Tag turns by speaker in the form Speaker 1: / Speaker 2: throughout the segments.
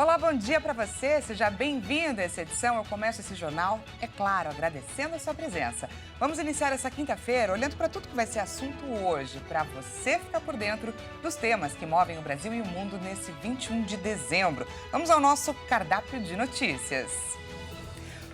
Speaker 1: Olá, bom dia para você. Seja bem-vindo a essa edição. Eu começo esse jornal, é claro, agradecendo a sua presença. Vamos iniciar essa quinta-feira olhando para tudo que vai ser assunto hoje, para você ficar por dentro dos temas que movem o Brasil e o mundo nesse 21 de dezembro. Vamos ao nosso cardápio de notícias.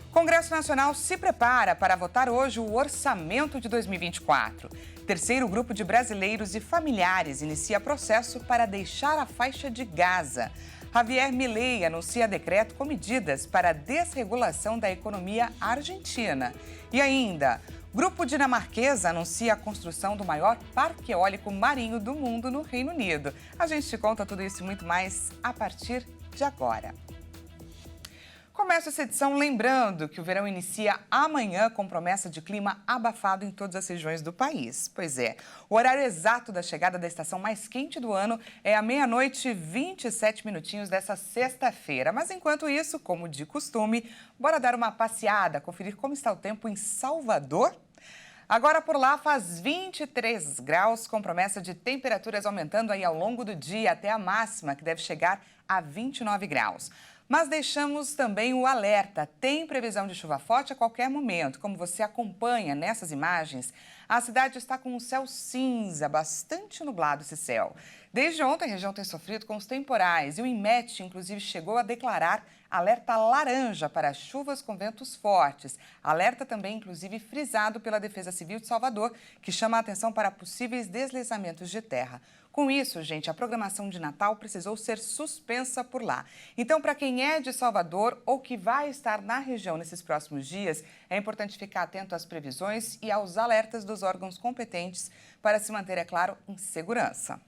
Speaker 1: O Congresso Nacional se prepara para votar hoje o orçamento de 2024. Terceiro grupo de brasileiros e familiares inicia processo para deixar a faixa de Gaza. Javier Milei anuncia decreto com medidas para a desregulação da economia argentina. E ainda, grupo dinamarquês anuncia a construção do maior parque eólico marinho do mundo no Reino Unido. A gente te conta tudo isso e muito mais a partir de agora. Começo essa edição lembrando que o verão inicia amanhã com promessa de clima abafado em todas as regiões do país. Pois é, o horário exato da chegada da estação mais quente do ano é a 00:27 dessa sexta-feira. Mas enquanto isso, como de costume, bora dar uma passeada, conferir como está o tempo em Salvador? Agora por lá faz 23 graus, com promessa de temperaturas aumentando aí ao longo do dia até a máxima, que deve chegar a 29 graus. Mas deixamos também o alerta. Tem previsão de chuva forte a qualquer momento. Como você acompanha nessas imagens, a cidade está com um céu cinza, bastante nublado esse céu. Desde ontem, a região tem sofrido com os temporais e o INMET, inclusive, chegou a declarar alerta laranja para chuvas com ventos fortes. Alerta também, inclusive, frisado pela Defesa Civil de Salvador, que chama a atenção para possíveis deslizamentos de terra. Com isso, gente, a programação de Natal precisou ser suspensa por lá. Então, para quem é de Salvador ou que vai estar na região nesses próximos dias, é importante ficar atento às previsões e aos alertas dos órgãos competentes para se manter, é claro, em segurança.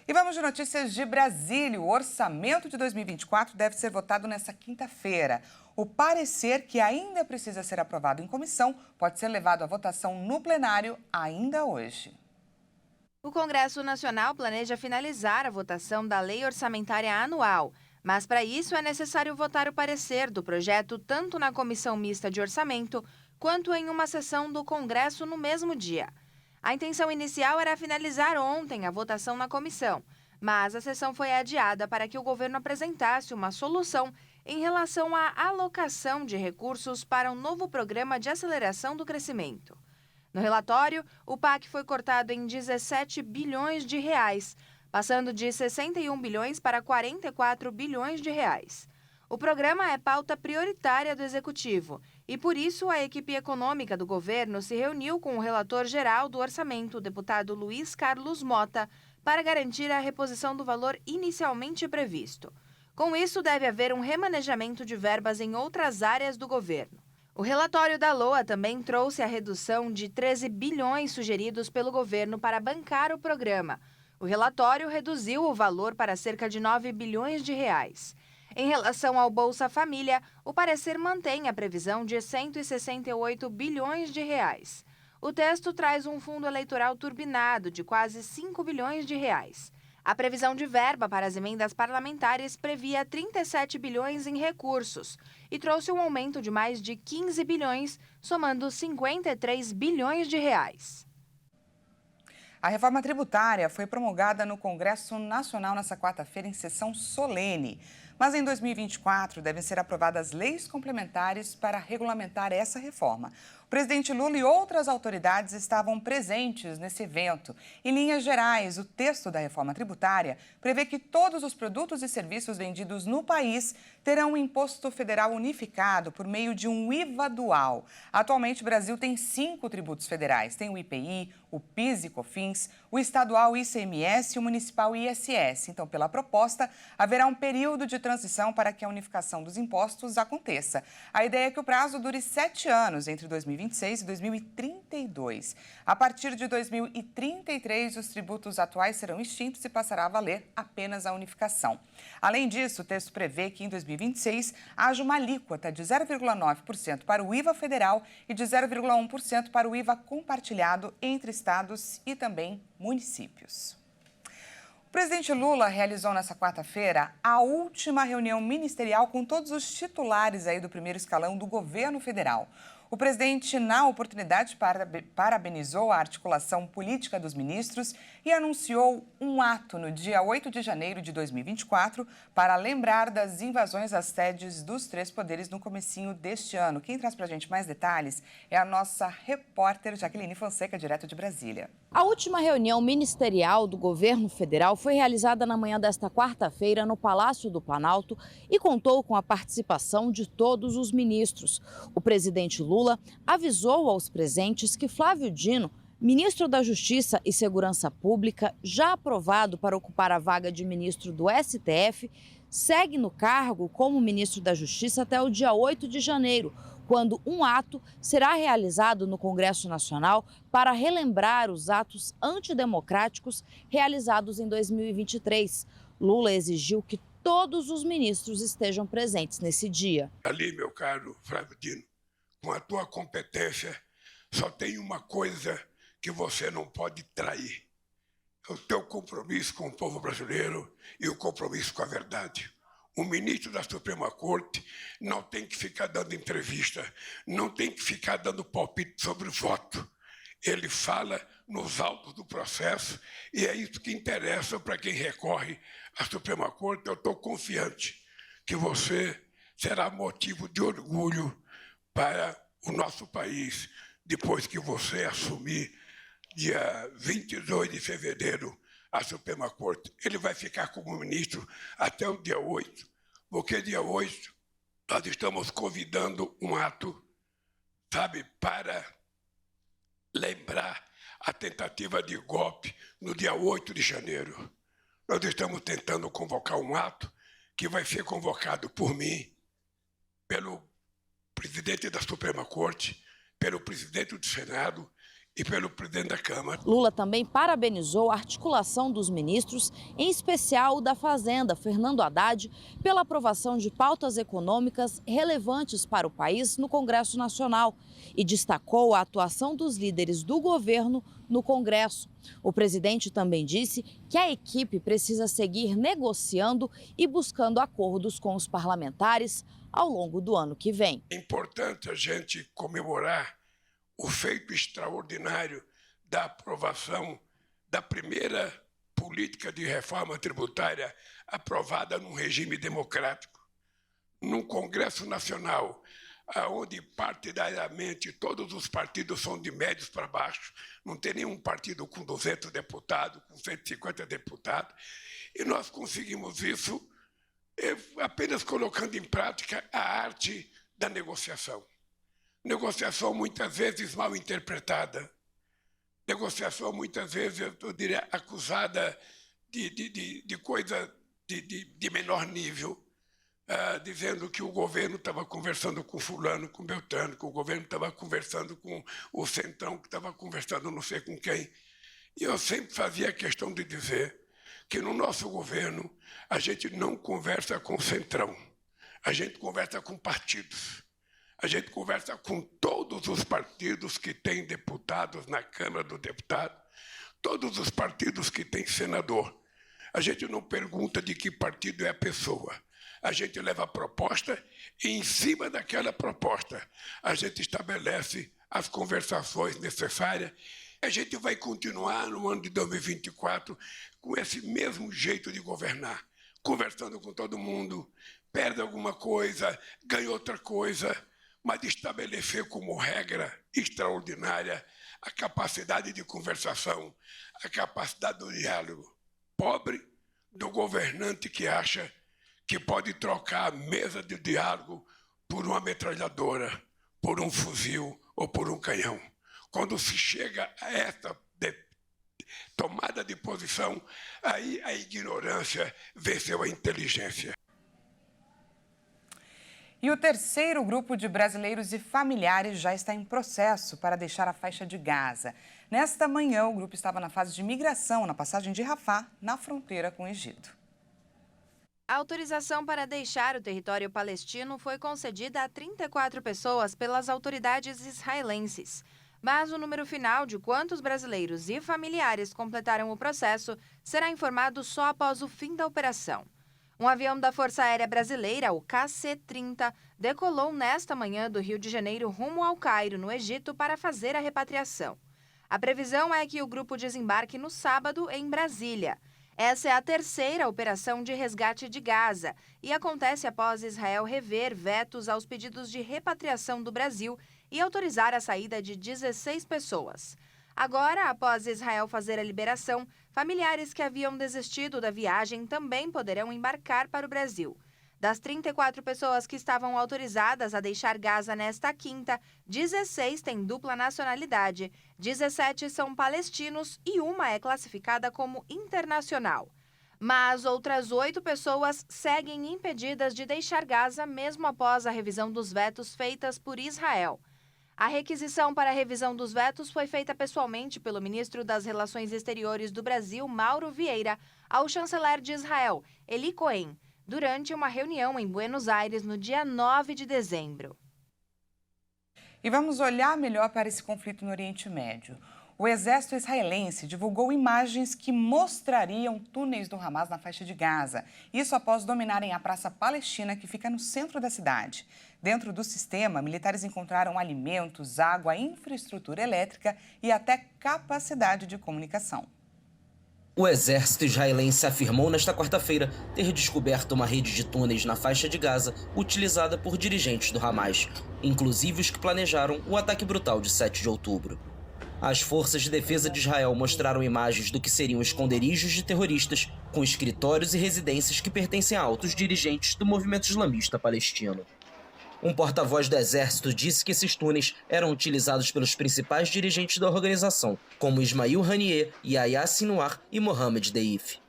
Speaker 1: E vamos de notícias de Brasília. O orçamento de 2024 deve ser votado nesta quinta-feira. O parecer, que ainda precisa ser aprovado em comissão, pode ser levado à votação no plenário ainda hoje.
Speaker 2: O Congresso Nacional planeja finalizar a votação da Lei Orçamentária Anual, mas para isso é necessário votar o parecer do projeto tanto na Comissão Mista de Orçamento quanto em uma sessão do Congresso no mesmo dia. A intenção inicial era finalizar ontem a votação na comissão, mas a sessão foi adiada para que o governo apresentasse uma solução em relação à alocação de recursos para um novo programa de aceleração do crescimento. No relatório, o PAC foi cortado em 17 bilhões de reais, passando de 61 bilhões para 44 bilhões de reais. O programa é pauta prioritária do Executivo e, por isso, a equipe econômica do governo se reuniu com o relator geral do orçamento, o deputado Luiz Carlos Mota, para garantir a reposição do valor inicialmente previsto. Com isso, deve haver um remanejamento de verbas em outras áreas do governo. O relatório da LOA também trouxe a redução de 13 bilhões sugeridos pelo governo para bancar o programa. O relatório reduziu o valor para cerca de 9 bilhões de reais. Em relação ao Bolsa Família, o parecer mantém a previsão de 168 bilhões de reais. O texto traz um fundo eleitoral turbinado de quase 5 bilhões de reais. A previsão de verba para as emendas parlamentares previa 37 bilhões em recursos e trouxe um aumento de mais de 15 bilhões, somando 53 bilhões de reais.
Speaker 1: A reforma tributária foi promulgada no Congresso Nacional nesta quarta-feira em sessão solene. Mas em 2024 devem ser aprovadas leis complementares para regulamentar essa reforma. O presidente Lula e outras autoridades estavam presentes nesse evento. Em linhas gerais, o texto da reforma tributária prevê que todos os produtos e serviços vendidos no país terão um imposto federal unificado por meio de um IVA dual. Atualmente, o Brasil tem 5 tributos federais. Tem o IPI, o PIS e COFINS, o estadual ICMS e o municipal ISS. Então, pela proposta, haverá um período de transição para que a unificação dos impostos aconteça. A ideia é que o prazo dure 7 anos, entre 2026 e 2032. A partir de 2033, os tributos atuais serão extintos e passará a valer apenas a unificação. Além disso, o texto prevê que em 2026 haja uma alíquota de 0,9% para o IVA federal e de 0,1% para o IVA compartilhado entre estados e também municípios. O presidente Lula realizou nesta quarta-feira a última reunião ministerial com todos os titulares aí do primeiro escalão do governo federal. O presidente, na oportunidade, parabenizou a articulação política dos ministros e anunciou um ato no dia 8 de janeiro de 2024 para lembrar das invasões às sedes dos três poderes no comecinho deste ano. Quem traz para a gente mais detalhes é a nossa repórter Jaqueline Fonseca, direto de Brasília.
Speaker 3: A última reunião ministerial do governo federal foi realizada na manhã desta quarta-feira no Palácio do Planalto e contou com a participação de todos os ministros. O presidente Lula avisou aos presentes que Flávio Dino, ministro da Justiça e Segurança Pública, já aprovado para ocupar a vaga de ministro do STF, segue no cargo como ministro da Justiça até o dia 8 de janeiro, quando um ato será realizado no Congresso Nacional para relembrar os atos antidemocráticos realizados em 2023. Lula exigiu que todos os ministros estejam presentes nesse dia.
Speaker 4: Ali, meu caro Flávio Dino, com a tua competência, só tem uma coisa que você não pode trair: o teu compromisso com o povo brasileiro e o compromisso com a verdade. O ministro da Suprema Corte não tem que ficar dando entrevista, não tem que ficar dando palpite sobre o voto. Ele fala nos autos do processo e é isso que interessa para quem recorre à Suprema Corte. Eu estou confiante que você será motivo de orgulho para o nosso país depois que você assumir dia 22 de fevereiro a Suprema Corte. Ele vai ficar como ministro até o dia 8, porque dia 8 nós estamos convidando um ato, sabe, para lembrar a tentativa de golpe no dia 8 de janeiro. Nós estamos tentando convocar um ato que vai ser convocado por mim, pelo presidente da Suprema Corte, pelo presidente do Senado e pelo presidente da Câmara.
Speaker 3: Lula também parabenizou a articulação dos ministros, em especial o da Fazenda, Fernando Haddad, pela aprovação de pautas econômicas relevantes para o país no Congresso Nacional e destacou a atuação dos líderes do governo no Congresso. O presidente também disse que a equipe precisa seguir negociando e buscando acordos com os parlamentares ao longo do ano que vem.
Speaker 4: É importante a gente comemorar o feito extraordinário da aprovação da primeira política de reforma tributária aprovada num regime democrático, num Congresso Nacional, onde partidariamente todos os partidos são de médios para baixo, não tem nenhum partido com 200 deputados, com 150 deputados, e nós conseguimos isso apenas colocando em prática a arte da negociação. Negociação muitas vezes mal interpretada, negociação muitas vezes, eu diria, acusada de coisa de menor nível, dizendo que o governo estava conversando com fulano, com Beltrano, que o governo estava conversando com o Centrão, que estava conversando não sei com quem. E eu sempre fazia questão de dizer que no nosso governo a gente não conversa com o Centrão, a gente conversa com partidos. A gente conversa com todos os partidos que têm deputados na Câmara do Deputado, todos os partidos que têm senador. A gente não pergunta de que partido é a pessoa. A gente leva a proposta e, em cima daquela proposta, a gente estabelece as conversações necessárias. A gente vai continuar no ano de 2024 com esse mesmo jeito de governar, conversando com todo mundo, perde alguma coisa, ganha outra coisa, mas estabelecer como regra extraordinária a capacidade de conversação, a capacidade do diálogo. Pobre do governante que acha que pode trocar a mesa de diálogo por uma metralhadora, por um fuzil ou por um canhão. Quando se chega a essa tomada de posição, aí a ignorância venceu a inteligência.
Speaker 1: E o terceiro grupo de brasileiros e familiares já está em processo para deixar a faixa de Gaza. Nesta manhã, o grupo estava na fase de migração na passagem de Rafah, na fronteira com o Egito.
Speaker 2: A autorização para deixar o território palestino foi concedida a 34 pessoas pelas autoridades israelenses. Mas o número final de quantos brasileiros e familiares completaram o processo será informado só após o fim da operação. Um avião da Força Aérea Brasileira, o KC-30, decolou nesta manhã do Rio de Janeiro rumo ao Cairo, no Egito, para fazer a repatriação. A previsão é que o grupo desembarque no sábado em Brasília. Essa é a terceira operação de resgate de Gaza e acontece após Israel rever vetos aos pedidos de repatriação do Brasil e autorizar a saída de 16 pessoas. Agora, após Israel fazer a liberação, familiares que haviam desistido da viagem também poderão embarcar para o Brasil. Das 34 pessoas que estavam autorizadas a deixar Gaza nesta quinta, 16 têm dupla nacionalidade, 17 são palestinos e uma é classificada como internacional. Mas outras 8 pessoas seguem impedidas de deixar Gaza mesmo após a revisão dos vetos feitas por Israel. A requisição para a revisão dos vetos foi feita pessoalmente pelo ministro das Relações Exteriores do Brasil, Mauro Vieira, ao chanceler de Israel, Eli Cohen, durante uma reunião em Buenos Aires no dia 9 de dezembro.
Speaker 1: E vamos olhar melhor para esse conflito no Oriente Médio. O exército israelense divulgou imagens que mostrariam túneis do Hamas na faixa de Gaza. Isso após dominarem a praça palestina que fica no centro da cidade. Dentro do sistema, militares encontraram alimentos, água, infraestrutura elétrica e até capacidade de comunicação.
Speaker 5: O exército israelense afirmou nesta quarta-feira ter descoberto uma rede de túneis na faixa de Gaza utilizada por dirigentes do Hamas, inclusive os que planejaram o ataque brutal de 7 de outubro. As forças de defesa de Israel mostraram imagens do que seriam esconderijos de terroristas, com escritórios e residências que pertencem a altos dirigentes do movimento islamista palestino. Um porta-voz do exército disse que esses túneis eram utilizados pelos principais dirigentes da organização, como Ismail Haniyeh, Yahya Sinwar e Mohammed Deif.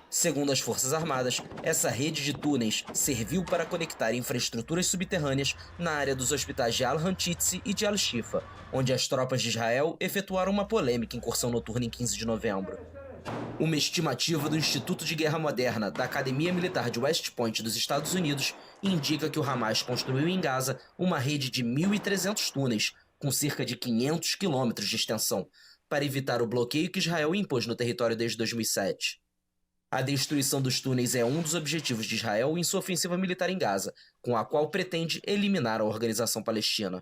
Speaker 5: Segundo as Forças Armadas, essa rede de túneis serviu para conectar infraestruturas subterrâneas na área dos hospitais de Al-Hantitzi e de Al-Shifa, onde as tropas de Israel efetuaram uma polêmica incursão noturna em 15 de novembro. Uma estimativa do Instituto de Guerra Moderna da Academia Militar de West Point dos Estados Unidos indica que o Hamas construiu em Gaza uma rede de 1.300 túneis, com cerca de 500 quilômetros de extensão, para evitar o bloqueio que Israel impôs no território desde 2007. A destruição dos túneis é um dos objetivos de Israel em sua ofensiva militar em Gaza, com a qual pretende eliminar a organização palestina.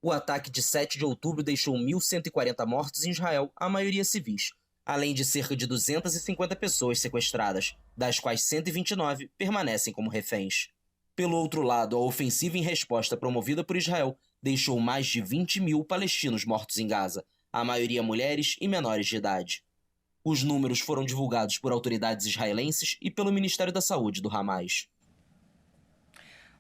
Speaker 5: O ataque de 7 de outubro deixou 1.140 mortos em Israel, a maioria civis, além de cerca de 250 pessoas sequestradas, das quais 129 permanecem como reféns. Pelo outro lado, a ofensiva em resposta promovida por Israel deixou mais de 20 mil palestinos mortos em Gaza, a maioria mulheres e menores de idade. Os números foram divulgados por autoridades israelenses e pelo Ministério da Saúde do Hamas.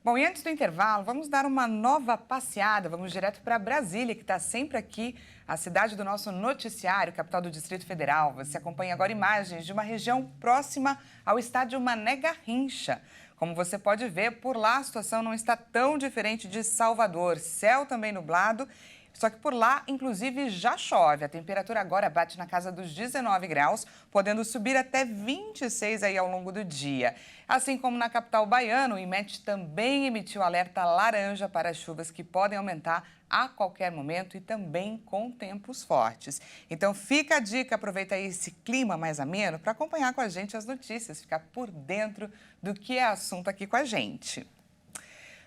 Speaker 1: Bom, e antes do intervalo, vamos dar uma nova passeada. Vamos direto para Brasília, que está sempre aqui, a cidade do nosso noticiário, capital do Distrito Federal. Você acompanha agora imagens de uma região próxima ao estádio Mané Garrincha. Como você pode ver, por lá a situação não está tão diferente de Salvador. Céu também nublado. Só que por lá, inclusive, já chove. A temperatura agora bate na casa dos 19 graus, podendo subir até 26 aí ao longo do dia. Assim como na capital baiana, o IMET também emitiu alerta laranja para as chuvas que podem aumentar a qualquer momento e também com tempos fortes. Então fica a dica, aproveita aí esse clima mais ameno para acompanhar com a gente as notícias, ficar por dentro do que é assunto aqui com a gente.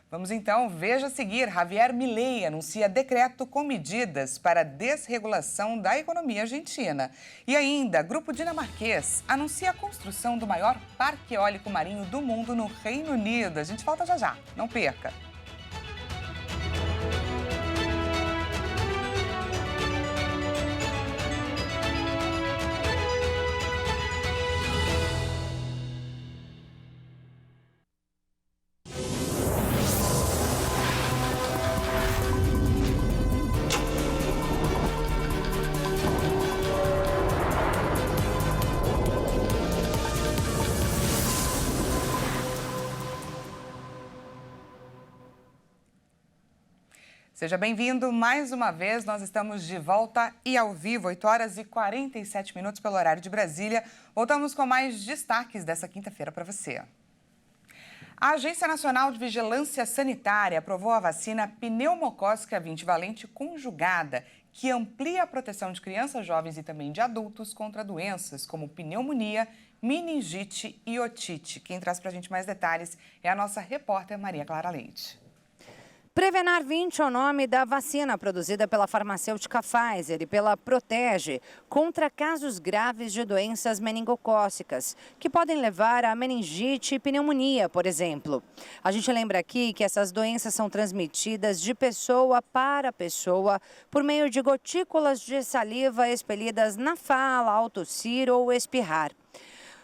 Speaker 1: Vamos então, veja a seguir, Javier Milei anuncia decreto com medidas para a desregulação da economia argentina. E ainda, grupo dinamarquês anuncia a construção do maior parque eólico marinho do mundo no Reino Unido. A gente volta já já, não perca. Seja bem-vindo mais uma vez, nós estamos de volta e ao vivo, 8 horas e 47 minutos pelo horário de Brasília. Voltamos com mais destaques dessa quinta-feira para você. A Agência Nacional de Vigilância Sanitária aprovou a vacina pneumocócica 20 valente conjugada, que amplia a proteção de crianças, jovens e também de adultos contra doenças como pneumonia, meningite e otite. Quem traz para a gente mais detalhes é a nossa repórter Maria Clara Leite.
Speaker 6: Prevenar 20 é o nome da vacina produzida pela farmacêutica Pfizer e pela Protege contra casos graves de doenças meningocócicas, que podem levar a meningite e pneumonia, por exemplo. A gente lembra aqui que essas doenças são transmitidas de pessoa para pessoa por meio de gotículas de saliva expelidas na fala ao tossir ou espirrar.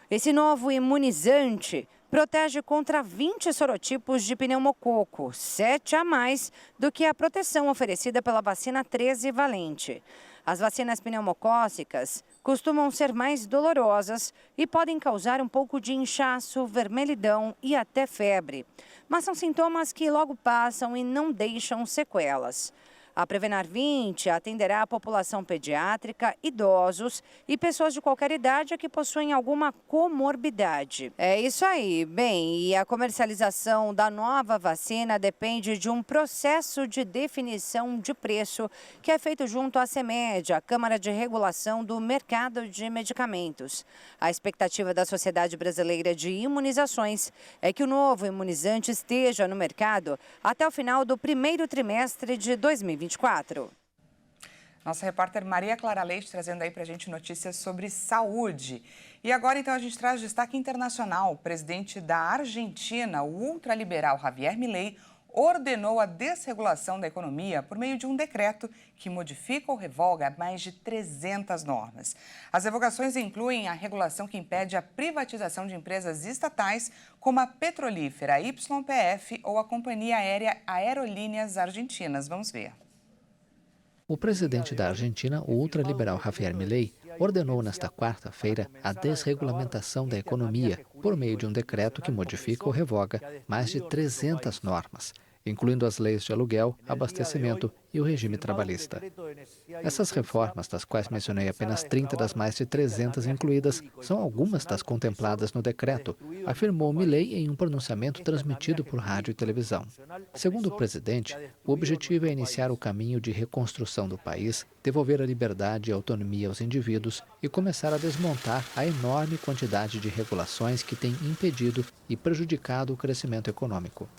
Speaker 6: Esse novo imunizante protege contra 20 sorotipos de pneumococo, 7 a mais do que a proteção oferecida pela vacina 13-valente. As vacinas pneumocócicas costumam ser mais dolorosas e podem causar um pouco de inchaço, vermelhidão e até febre. Mas são sintomas que logo passam e não deixam sequelas. A Prevenar 20 atenderá a população pediátrica, idosos e pessoas de qualquer idade que possuem alguma comorbidade. É isso aí. Bem, e a comercialização da nova vacina depende de um processo de definição de preço que é feito junto à CEMED, a Câmara de Regulação do Mercado de Medicamentos. A expectativa da Sociedade Brasileira de Imunizações é que o novo imunizante esteja no mercado até o final do primeiro trimestre de 2024.
Speaker 1: Nossa repórter Maria Clara Leite trazendo aí pra gente notícias sobre saúde. E agora então a gente traz destaque internacional. O presidente da Argentina, o ultraliberal Javier Milei, ordenou a desregulação da economia por meio de um decreto que modifica ou revoga mais de 300 normas. As revogações incluem a regulação que impede a privatização de empresas estatais, como a petrolífera YPF ou a companhia aérea Aerolíneas Argentinas. Vamos ver.
Speaker 7: O presidente da Argentina, o ultraliberal Javier Milei, ordenou nesta quarta-feira a desregulamentação da economia por meio de um decreto que modifica ou revoga mais de 300 normas, incluindo as leis de aluguel, abastecimento e o regime trabalhista. Essas reformas, das quais mencionei apenas 30 das mais de 300 incluídas, são algumas das contempladas no decreto, afirmou Milei em um pronunciamento transmitido por rádio e televisão. Segundo o presidente, o objetivo é iniciar o caminho de reconstrução do país, devolver a liberdade e a autonomia aos indivíduos e começar a desmontar a enorme quantidade de regulações que têm impedido e prejudicado o crescimento econômico.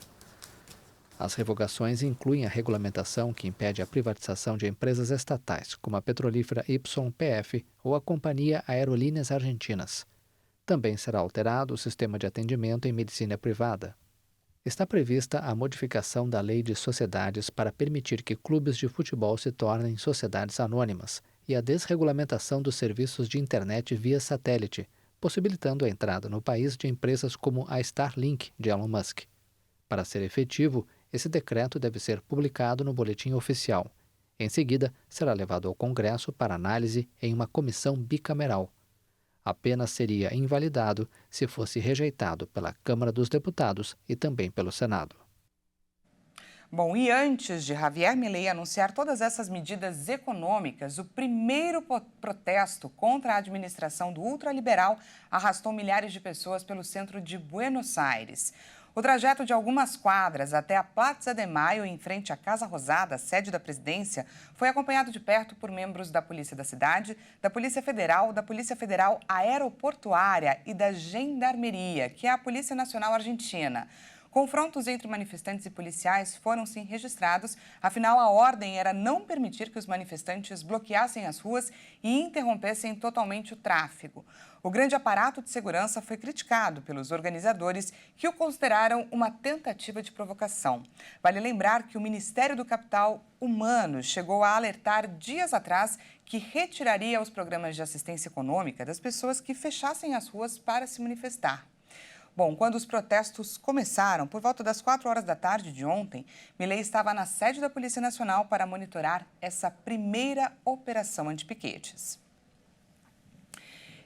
Speaker 7: As revogações incluem a regulamentação que impede a privatização de empresas estatais, como a petrolífera YPF ou a companhia Aerolíneas Argentinas. Também será alterado o sistema de atendimento em medicina privada. Está prevista a modificação da lei de sociedades para permitir que clubes de futebol se tornem sociedades anônimas e a desregulamentação dos serviços de internet via satélite, possibilitando a entrada no país de empresas como a Starlink, de Elon Musk. Para ser efetivo, esse decreto deve ser publicado no boletim oficial. Em seguida, será levado ao Congresso para análise em uma comissão bicameral. Apenas seria invalidado se fosse rejeitado pela Câmara dos Deputados e também pelo Senado.
Speaker 1: Bom, e antes de Javier Milei anunciar todas essas medidas econômicas, o primeiro protesto contra a administração do ultraliberal arrastou milhares de pessoas pelo centro de Buenos Aires. O trajeto de algumas quadras até a Plaza de Maio, em frente à Casa Rosada, sede da presidência, foi acompanhado de perto por membros da Polícia da Cidade, da Polícia Federal Aeroportuária e da Gendarmeria, que é a Polícia Nacional Argentina. Confrontos entre manifestantes e policiais foram sim registrados, afinal a ordem era não permitir que os manifestantes bloqueassem as ruas e interrompessem totalmente o tráfego. O grande aparato de segurança foi criticado pelos organizadores, que o consideraram uma tentativa de provocação. Vale lembrar que o Ministério do Capital Humano chegou a alertar dias atrás que retiraria os programas de assistência econômica das pessoas que fechassem as ruas para se manifestar. Bom, quando os protestos começaram, por volta das 4 horas da tarde de ontem, Milei estava na sede da Polícia Nacional para monitorar essa primeira operação anti-piquetes.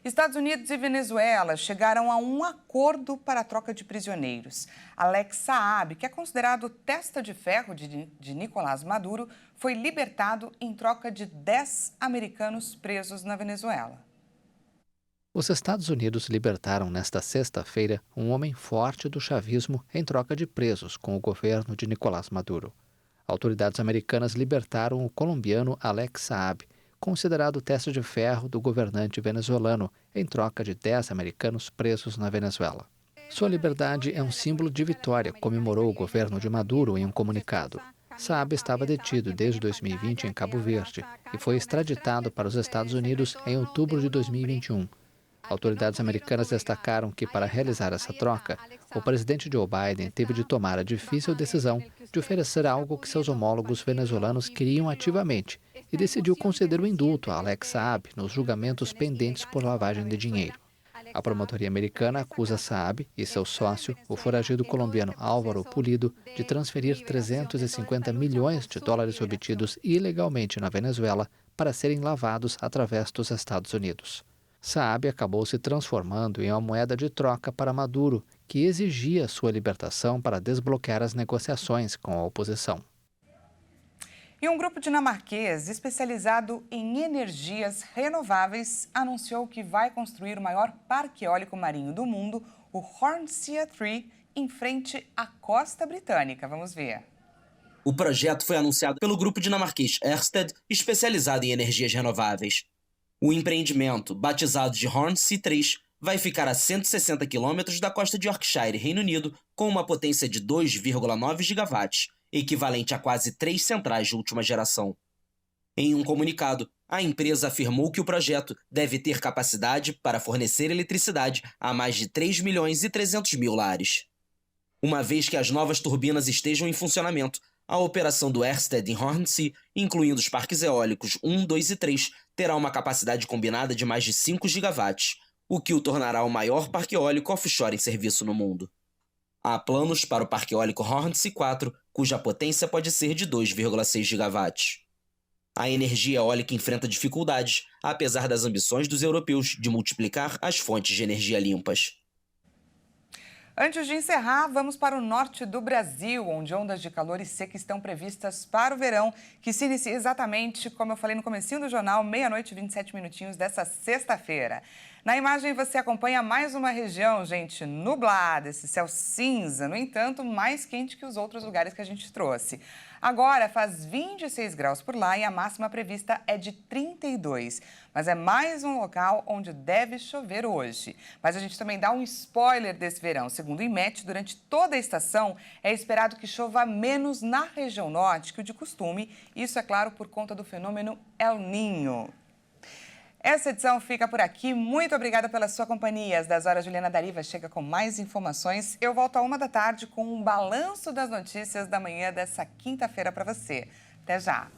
Speaker 1: Estados Unidos e Venezuela chegaram a um acordo para a troca de prisioneiros. Alex Saab, que é considerado testa de ferro de Nicolás Maduro, foi libertado em troca de 10 americanos presos na Venezuela.
Speaker 7: Os Estados Unidos libertaram nesta sexta-feira um homem forte do chavismo em troca de presos com o governo de Nicolás Maduro. Autoridades americanas libertaram o colombiano Alex Saab, considerado teste de ferro do governante venezuelano, em troca de 10 americanos presos na Venezuela. Sua liberdade é um símbolo de vitória, comemorou o governo de Maduro em um comunicado. Saab estava detido desde 2020 em Cabo Verde e foi extraditado para os Estados Unidos em outubro de 2021. Autoridades americanas destacaram que, para realizar essa troca, o presidente Joe Biden teve de tomar a difícil decisão de oferecer algo que seus homólogos venezuelanos queriam ativamente e decidiu conceder o indulto a Alex Saab nos julgamentos pendentes por lavagem de dinheiro. A promotoria americana acusa Saab e seu sócio, o foragido colombiano Álvaro Pulido, de transferir 350 milhões de dólares obtidos ilegalmente na Venezuela para serem lavados através dos Estados Unidos. Saab acabou se transformando em uma moeda de troca para Maduro, que exigia sua libertação para desbloquear as negociações com a oposição.
Speaker 1: E um grupo dinamarquês especializado em energias renováveis anunciou que vai construir o maior parque eólico marinho do mundo, o Hornsea 3, em frente à costa britânica. Vamos ver.
Speaker 5: O projeto foi anunciado pelo grupo dinamarquês Ørsted, especializado em energias renováveis. O empreendimento, batizado de Hornsea 3, vai ficar a 160 quilômetros da costa de Yorkshire, Reino Unido, com uma potência de 2,9 gigawatts, equivalente a quase 3 centrais de última geração. Em um comunicado, a empresa afirmou que o projeto deve ter capacidade para fornecer eletricidade a mais de 3 milhões e 300 mil lares. Uma vez que as novas turbinas estejam em funcionamento, a operação do Ørsted em Hornsea, incluindo os parques eólicos 1, 2 e 3, terá uma capacidade combinada de mais de 5 gigawatts, o que o tornará o maior parque eólico offshore em serviço no mundo. Há planos para o parque eólico Hornsea 4, cuja potência pode ser de 2,6 gigawatts. A energia eólica enfrenta dificuldades, apesar das ambições dos europeus de multiplicar as fontes de energia limpas.
Speaker 1: Antes de encerrar, vamos para o norte do Brasil, onde ondas de calor e seca estão previstas para o verão, que se inicia exatamente, como eu falei no comecinho do jornal, 00:27 dessa sexta-feira. Na imagem você acompanha mais uma região, gente, nublada, esse céu cinza, no entanto, mais quente que os outros lugares que a gente trouxe. Agora faz 26 graus por lá e a máxima prevista é de 32. Mas é mais um local onde deve chover hoje. Mas a gente também dá um spoiler desse verão. Segundo o IMET, durante toda a estação é esperado que chova menos na região norte que o de costume. Isso, é claro, por conta do fenômeno El Niño. Essa edição fica por aqui. Muito obrigada pela sua companhia. Às 10 horas, Juliana Dariva chega com mais informações. Eu volto à 1 da tarde com um balanço das notícias da manhã dessa quinta-feira para você. Até já!